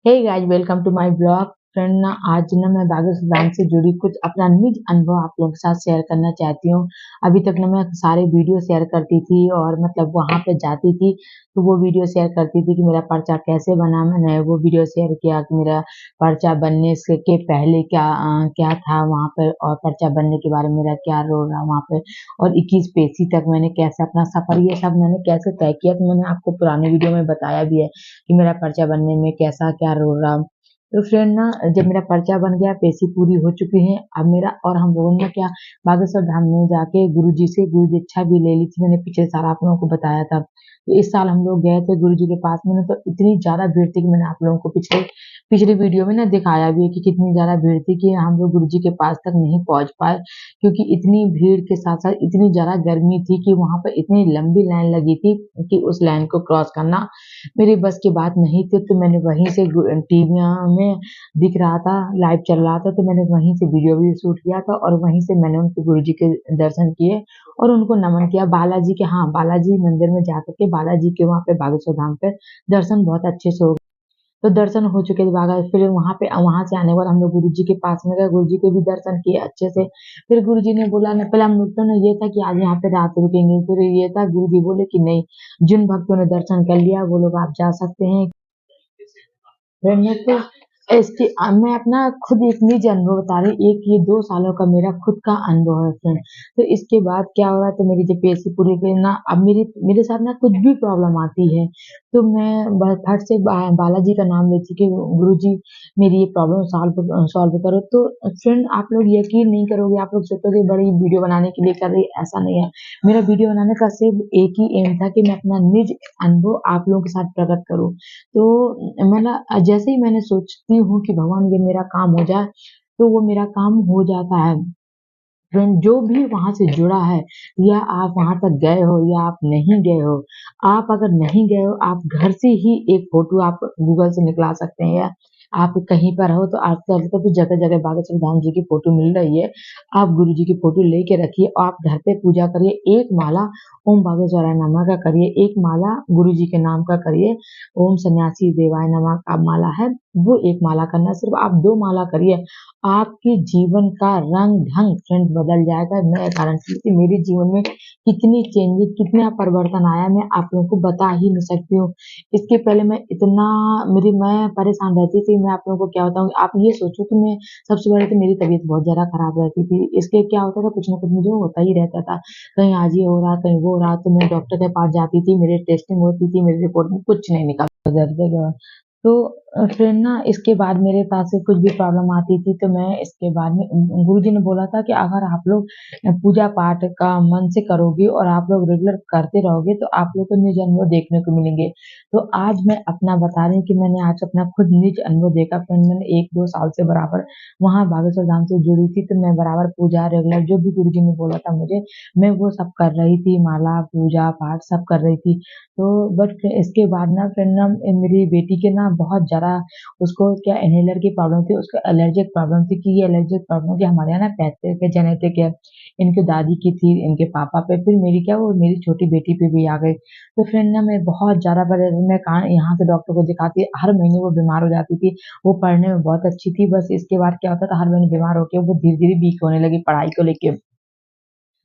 Hey guys, welcome to my blog. Friend ना आज ना मैं बागेश्वर से जुड़ी कुछ अपना निज अनुभव आप लोगों के साथ शेयर करना चाहती हूँ। अभी तक ना मैं सारे वीडियो शेयर करती थी और मतलब वहां पे जाती थी तो वो वीडियो शेयर करती थी कि मेरा पर्चा कैसे बना। मैंने वो वीडियो शेयर किया कि मेरा पर्चा बनने से के पहले क्या था वहां पर, और पर्चा बनने के बारे में मेरा क्या रोल रहा वहां पे, और 21 पेशी तक मैंने कैसे अपना सफर ये सब मैंने कैसे तय किया। तो मैंने आपको पुराने वीडियो में बताया भी है कि मेरा पर्चा बनने में कैसा क्या रोल रहा। तो फ्रेंड ना जब मेरा पर्चा बन गया, पेशी पूरी हो चुकी है अब मेरा, और हम लोगों ने क्या बागेश्वर धाम में जाके गुरुजी से गुरु दीक्षा भी ले ली थी। मैंने पिछले साल आप लोगों को बताया था। तो इस साल हम लोग गए थे गुरुजी के पास में ना, तो इतनी ज्यादा भीड़ थी कि मैंने आप लोगों को पिछले पिछले वीडियो में ना दिखाया भी है कि कितनी ज्यादा भीड़ थी कि हम लोग गुरुजी के पास तक नहीं पहुंच पाए, क्योंकि इतनी भीड़ के साथ साथ इतनी ज्यादा गर्मी थी कि वहां पर इतनी लंबी लाइन लगी थी कि उस लाइन को क्रॉस करना मेरी बस की बात नहीं थी। तो मैंने वहीं से टीवी में दिख रहा था, लाइव चल रहा था, तो मैंने वहीं से वीडियो भी शूट किया था और वहीं से मैंने उनके गुरुजी के दर्शन किए और उनको नमन किया। बालाजी के, हाँ, बालाजी मंदिर में जाकर के बालाजी के वहां पे बागेश्वर धाम पे दर्शन बहुत अच्छे से हो। तो दर्शन हो चुके थे बागा, फिर वहां से आने के बाद हम लोग गुरु जी के पास में गए, गुरु जी के भी दर्शन किए अच्छे से। फिर गुरु जी ने बोला ना, पहले हम लोग तो ना ये था कि आज यहाँ पे रात रुकेंगे, फिर ये था गुरु जी बोले कि नहीं, जिन भक्तों ने दर्शन कर लिया वो लोग आप जा सकते हैं। फिर मैं तो इसकी मैं अपना खुद एक निजी अनुभव बता रही हूँ। एक ये 2 सालों का मेरा खुद का अनुभव है फ्रेंड। तो इसके बाद क्या हो रहा है, तो मेरी जब पीएससी पूरी हुई ना, अब मेरी मेरे साथ ना कुछ भी प्रॉब्लम आती है तो मैं फट से बालाजी का नाम लेती कि गुरु जी मेरी ये प्रॉब्लम सॉल्व सॉल्व करो। तो फ्रेंड आप लोग यकीन नहीं करोगे, आप लोग सोचोगे बड़ी वीडियो बनाने के लिए कर रही है, ऐसा नहीं है। मेरा वीडियो बनाने का सिर्फ एक ही एम था कि मैं अपना निज अनुभव आप लोगों के साथ प्रकट करूं। तो मैं ना जैसे ही मैंने सोचती हूँ कि भगवान ये मेरा काम हो जाए, तो वो मेरा काम हो जाता है। फ्रेंड जो भी वहां से जुड़ा है, या आप वहां तक गए हो या आप नहीं गए हो, आप अगर नहीं गए हो आप घर से ही एक फोटो आप गूगल से निकला सकते हैं, या आप कहीं पर हो तो आजकल तो जगह जगह बागेश्वर धाम जी की फोटो मिल रही है। आप गुरु जी की फोटो लेके रखिए, आप घर पे पूजा करिए, एक माला ओम बागेश्वराय नमः का करिए, एक माला गुरु जी के नाम का करिए, ओम सन्यासी देवाय नमः का माला है, वो एक माला करना, सिर्फ आप 2 माला करिए, आपके जीवन का रंग ढंग फ्रेंड बदल जाएगा। मैं गारंटी कि मेरे जीवन में कितनी चेंजेस, कितना परिवर्तन आया मैं आप लोगों को बता ही नहीं सकती हूँ। इसके पहले मैं परेशान रहती थी। मैं आप लोगों को क्या बताऊँ, आप ये सोचो कि मैं सबसे पहले तो मेरी तबीयत बहुत ज्यादा खराब रहती थी। इसके क्या होता था, कुछ ना कुछ मुझे होता ही रहता था, कहीं आज ये हो रहा कहीं वो हो रहा। तो मैं डॉक्टर के पास जाती थी, मेरी टेस्टिंग होती थी, मेरी रिपोर्ट में कुछ नहीं निकलता दर्द। तो फिर ना इसके बाद मेरे पास से कुछ भी प्रॉब्लम आती थी तो मैं इसके बाद में गुरुजी ने बोला था कि अगर आप लोग पूजा पाठ का मन से करोगे और आप लोग रेगुलर करते रहोगे तो आप लोग को निज अनुभव देखने को मिलेंगे। तो आज मैं अपना बता रही हूँ कि मैंने आज अपना खुद निज अनुभव देखा फ्रेंड। मैंने 1-2 साल से बराबर वहां बागेश्वर धाम से जुड़ी थी, तो मैं बराबर पूजा रेगुलर जो भी गुरुजी ने बोला था मुझे, मैं वो सब कर रही थी, माला पूजा पाठ सब कर रही थी। तो बट इसके बाद ना फिर ना मेरी बेटी के ना बहुत ज़्यादा उसको क्या इनहेलर की प्रॉब्लम थी, उसको एलर्जिक प्रॉब्लम थी, कि ये एलर्जिक प्रॉब्लम की हमारे यहाँ ना पैसे के जेनेटिक है, इनके दादी की थी, इनके पापा पे, फिर मेरी क्या वो मेरी छोटी बेटी पे भी आ गई। तो फिर ना मैं बहुत ज़्यादा मैं कहा यहाँ से डॉक्टर को दिखाती, हर महीने वो बीमार हो जाती थी। वो पढ़ने में बहुत अच्छी थी, बस इसके बाद क्या होता था, हर महीने बीमार होके वो धीरे धीरे वीक होने लगी पढ़ाई को लेके।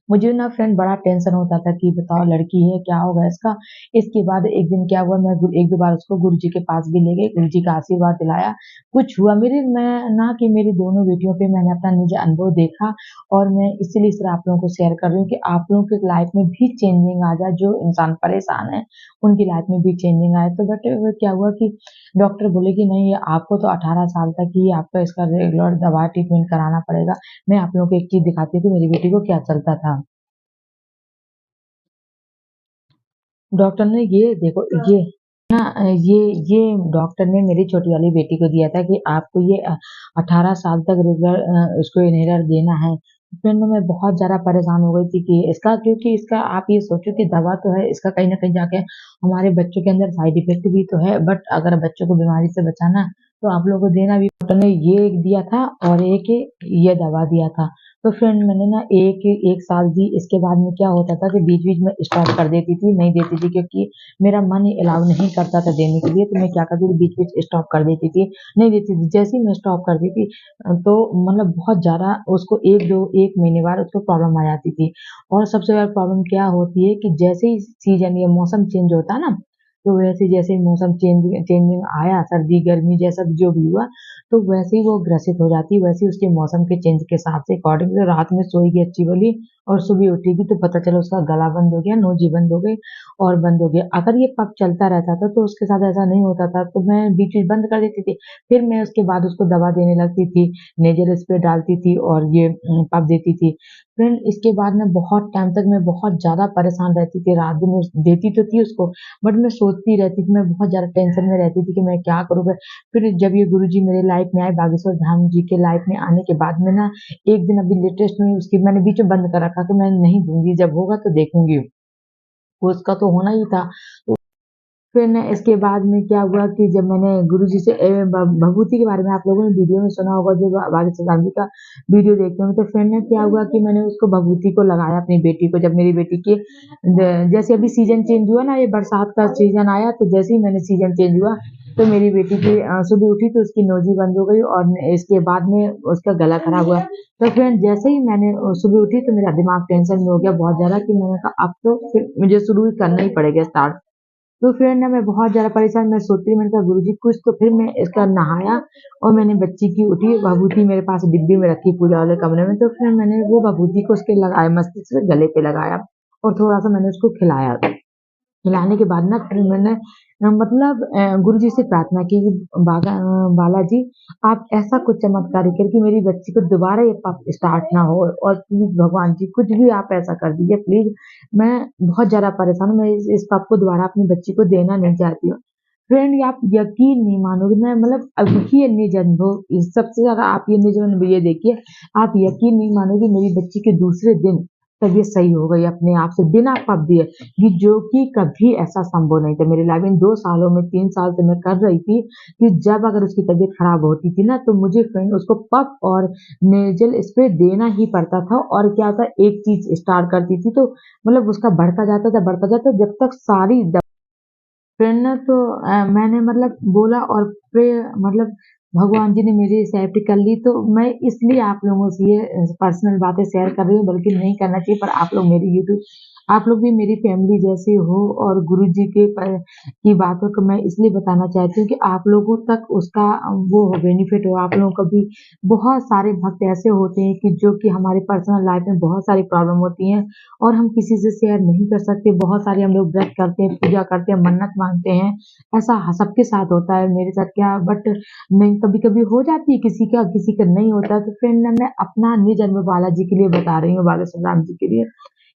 मुझे ना फ्रेंड बड़ा टेंशन होता था कि बताओ लड़की है क्या होगा इसका। इसके बाद एक दिन क्या हुआ, मैं 1-2 बार उसको गुरुजी के पास भी ले गई, गुरुजी का आशीर्वाद दिलाया, कुछ हुआ मेरी मैं ना कि मेरी दोनों बेटियों पे मैंने अपना निज अनुभव देखा। और मैं इसीलिए सिर्फ आप लोगों को शेयर कर रही हूँ कि आप लोगों की लाइफ में भी चेंजिंग आ जाए, जो इंसान परेशान है उनकी लाइफ में भी चेंजिंग आए। तो बट क्या हुआ कि डॉक्टर बोले कि नहीं, आपको तो 18 साल तक ही आपका इसका रेगुलर दवा ट्रीटमेंट कराना पड़ेगा। मैं आप लोगों को एक चीज दिखाती हूँ कि मेरी बेटी को क्या चलता था। डॉक्टर ने ये देखो, ना ये ये डॉक्टर ने मेरी छोटी वाली बेटी को दिया था कि आपको ये 18 साल तक रेगुलर उसको इनहेलर देना है। फिर ना मैं बहुत ज्यादा परेशान हो गई थी कि इसका, क्योंकि इसका आप ये सोचो कि दवा तो है, इसका कहीं ना कहीं जाके हमारे बच्चों के अंदर साइड इफेक्ट भी तो है, बट अगर बच्चों को बीमारी से बचाना तो आप लोगों को देना भी। डॉक्टर ने ये एक दिया था और एक ये दवा दिया था। तो फ्रेंड मैंने ना एक साल दी, इसके बाद में क्या होता था कि बीच-बीच में स्टॉप कर देती थी, नहीं देती थी, क्योंकि मेरा मन ही अलाउ नहीं करता था देने के लिए, तो मैं क्या करती थी बीच-बीच स्टॉप कर देती थी, नहीं देती थी। जैसे ही मैं स्टॉप करती थी तो मतलब बहुत ज़्यादा उसको 1 महीने बाद उसको प्रॉब्लम आ जाती थी। और सबसे ज़्यादा प्रॉब्लम क्या होती है कि जैसे ही सीज़न ये मौसम चेंज होता है ना, तो वैसे जैसे ही मौसम चेंजिंग आया, सर्दी, गर्मी जैसा जो भी हुआ, तो वैसे ही वो ग्रसित हो जाती है, वैसे ही उसके मौसम के चेंज के हिसाब से अकॉर्डिंग से रात में सोएगी अच्छी भली और सुबह उठेगी तो पता चला उसका गला बंद हो गया, नोज़ी बंद हो गई और बंद हो गया। अगर ये पप चलता रहता था तो उसके साथ ऐसा नहीं होता था, तो मैं बीच-बीच बंद कर देती थी। फिर मैं उसके बाद उसको दवा देने लगती थी, नेज़ल स्प्रे डालती थी और ये पप देती थी। फ्रेंड इसके बाद में बहुत टाइम तक मैं बहुत ज़्यादा परेशान रहती थी, रात-दिन उस देती तो थी उसको, बट मैं सोचती रहती थी, मैं बहुत ज़्यादा टेंशन में रहती थी कि मैं क्या करूँ? फिर जब ये गुरुजी मेरे लाइफ में आए, बागेश्वर धाम जी के लाइफ में आने के बाद में ना एक दिन अभी लेटेस्ट में उसकी मैंने बीच में बंद कर रखा कि मैं नहीं दूँगी, जब होगा तो देखूँगी। उसका तो होना ही था। फिर ना इसके बाद में क्या हुआ कि जब मैंने गुरुजी से भभूति के बारे में आप लोगों ने वीडियो में सुना होगा, जो बागेश्वर धाम जी का वीडियो देखते होंगे, तो फिर ना क्या हुआ कि मैंने उसको भभूति को लगाया अपनी बेटी को, जब मेरी बेटी की जैसे अभी सीजन चेंज हुआ ना, ये बरसात का सीजन आया, तो जैसे ही मैंने सीजन चेंज हुआ तो मेरी बेटी की सुबह उठी तो उसकी नोजी बंद हो गई और इसके बाद में उसका गला खराब हुआ। तो फिर जैसे ही मैंने सुबह उठी तो मेरा दिमाग टेंशन में हो गया बहुत ज़्यादा कि मैंने कहा अब तो फिर मुझे शुरू ही करना ही पड़ेगा स्टार्ट। तो फिर ना मैं बहुत ज़्यादा परेशान, मैं सोचती मैंने कहा गुरुजी कुछ तो, फिर मैं इसका नहाया और मैंने बच्ची की उठी भभूति मेरे पास डिब्बी में रखी पूजा वाले कमरे में, तो फिर मैंने वो भभूति को उसके लगाया, मस्तिष्क से गले पे लगाया और थोड़ा-सा मैंने उसको खिलाया। खिलाने के बाद ना फिर मैंने मतलब गुरुजी से प्रार्थना की कि बालाजी आप ऐसा कुछ चमत्कारी करिए कि मेरी बच्ची को दोबारा ये पाप स्टार्ट ना हो और प्लीज़ भगवान जी कुछ भी आप ऐसा कर दीजिए प्लीज़। मैं बहुत ज़्यादा परेशान हूँ, मैं इस पाप को दोबारा अपनी बच्ची को देना नहीं चाहती हूँ। फ्रेंड आप यकीन नहीं मानोगे, मैं मतलब अभी ये निज-अनुभव इस सबसे ज़्यादा आप ये निज-अनुभव ये देखिए, आप यकीन नहीं मानोगे मेरी बच्ची के दूसरे दिन तबीयत सही हो गई अपने आप से बिना पप दिए, कि जो कि कभी ऐसा संभव नहीं था मेरी लाइफ में। 2 सालों में 3 साल से मैं कर रही थी कि जब अगर उसकी तबीयत खराब होती थी ना तो मुझे फ्रेंड उसको पप और नेज़ल स्प्रे देना ही पड़ता था। और क्या था, एक चीज़ स्टार्ट करती थी तो मतलब उसका बढ़ता जाता जब तक सारी प्रेरणा तो मैंने मतलब बोला और प्रे मतलब भगवान जी ने मेरी सेफ्टी कर ली, तो मैं इसलिए आप लोगों से ये पर्सनल बातें शेयर कर रही हूँ, बल्कि नहीं करना चाहिए, पर आप लोग मेरी यूट्यूब आप लोग भी मेरी फैमिली जैसे हो और गुरु जी के की बातों को मैं इसलिए बताना चाहती हूँ कि आप लोगों तक उसका वो हो बेनिफिट हो। आप लोगों को भी बहुत सारे भक्त ऐसे होते हैं कि जो कि हमारी पर्सनल लाइफ में बहुत सारी प्रॉब्लम होती हैं और हम किसी से शेयर नहीं कर सकते। बहुत सारे हम लोग व्रत करते हैं, पूजा करते हैं, मन्नत मांगते हैं, ऐसा सबके साथ होता है, मेरे साथ क्या, बट नहीं कभी-कभी हो जाती है किसी का नहीं होता है। तो फिर ना मैं अपना निज अनुभव बालाजी के लिए बता रही हूँ, बागेश्वर राम जी के लिए,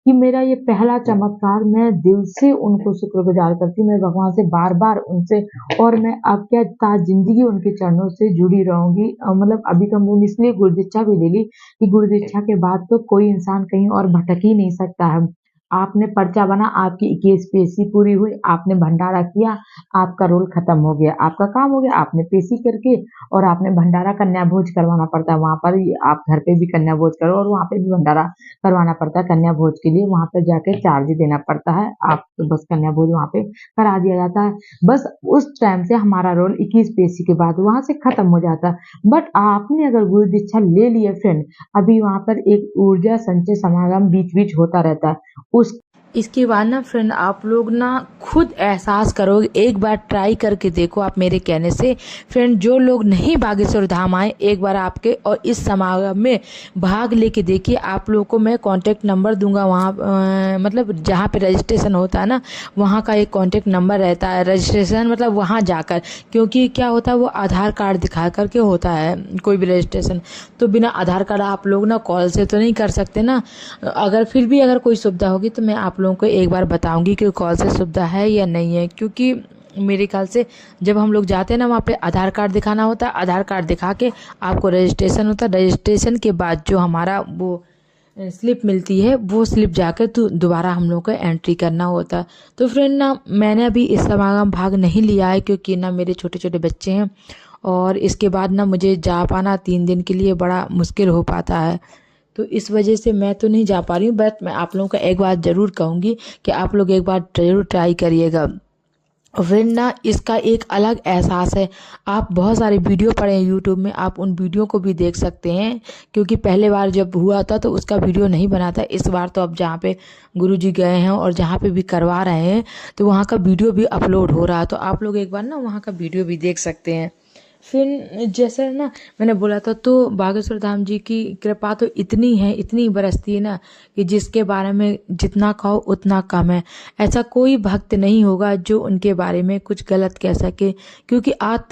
कि मेरा ये पहला चमत्कार, मैं दिल से उनको शुक्रगुज़ार करती हूँ। मैं भगवान से बार-बार उनसे और मैं अब क्या ज़िंदगी उनके चरणों से जुड़ी रहूँगी। मतलब अभी तो हमने इसलिए गुरु दीक्षा भी ले ली कि गुरु दीक्षा के बाद तो कोई इंसान कहीं और भटक ही नहीं सकता है। आपने पर्चा बना, आपकी 21 पेशी पूरी हुई, आपने भंडारा किया, आपका रोल खत्म हो गया, आपका काम हो गया। आपने पेशी करके और आपने भंडारा कन्या भोज करवाना पड़ता है वहाँ पर, आप घर पे भी कन्या भोज करो और वहाँ पे भी भंडारा करवाना पड़ता है कन्या भोज के लिए, वहाँ पे जाके चार्ज देना पड़ता है। आप बस कन्या भोज वहाँ पे करा दिया जाता है। बस उस टाइम से हमारा रोल 21 पेशी के बाद वहाँ से खत्म हो जाता है। बट आपने अगर गुरु दीक्षा ले ली है फ्रेंड, अभी वहाँ पर एक ऊर्जा संचय समागम बीच-बीच होता रहता है। उस इसके बाद ना फ्रेंड आप लोग ना खुद एहसास करोगे, एक बार ट्राई करके देखो आप मेरे कहने से। फ्रेंड जो लोग नहीं बागेश्वर धाम आए, एक बार आपके और इस समागम में भाग लेके देखिए। आप लोगों को मैं कॉन्टैक्ट नंबर दूंगा, वहाँ मतलब जहाँ पे रजिस्ट्रेशन होता है ना, वहाँ का एक कॉन्टैक्ट नंबर रहता है। रजिस्ट्रेशन मतलब वहाँ जाकर, क्योंकि क्या होता है वो आधार कार्ड दिखा करके होता है कोई भी रजिस्ट्रेशन, तो बिना आधार कार्ड आप लोग ना कॉल से तो नहीं कर सकते ना। अगर फिर भी अगर कोई सुविधा होगी तो मैं आप लोगों को एक बार बताऊंगी कि कॉल से सुविधा है या नहीं है, क्योंकि मेरे ख्याल से जब हम लोग जाते हैं ना वहाँ पे आधार कार्ड दिखाना होता है, आधार कार्ड दिखा के आपको रजिस्ट्रेशन होता है। रजिस्ट्रेशन के बाद जो हमारा वो स्लिप मिलती है, वो स्लिप जाकर तो दोबारा हम लोग को एंट्री करना होता है। तो फ्रेंड ना मैंने अभी इस समागम भाग नहीं लिया है, क्योंकि ना मेरे छोटे छोटे बच्चे हैं और इसके बाद ना मुझे जा पाना 3 दिन के लिए बड़ा मुश्किल हो पाता है। तो इस वजह से मैं तो नहीं जा पा रही हूँ, बट मैं आप लोगों को एक बात ज़रूर कहूँगी कि आप लोग एक बार ज़रूर ट्राई करिएगा। और फिर ना इसका एक अलग एहसास है। आप बहुत सारे वीडियो पड़े हैं यूट्यूब में, आप उन वीडियो को भी देख सकते हैं, क्योंकि पहले बार जब हुआ था तो उसका वीडियो नहीं बना था। इस बार तो अब जहाँ पे गुरुजी गए हैं और जहाँ पे भी करवा रहे हैं तो वहाँ का वीडियो भी अपलोड हो रहा है, तो आप लोग एक बार ना वहाँ का वीडियो भी देख सकते हैं। फिर जैसे ना मैंने बोला था, तो बागेश्वर धाम जी की कृपा तो इतनी है, इतनी बरसती है ना, कि जिसके बारे में जितना कहो उतना कम है। ऐसा कोई भक्त नहीं होगा जो उनके बारे में कुछ गलत कह सके, क्योंकि आज तक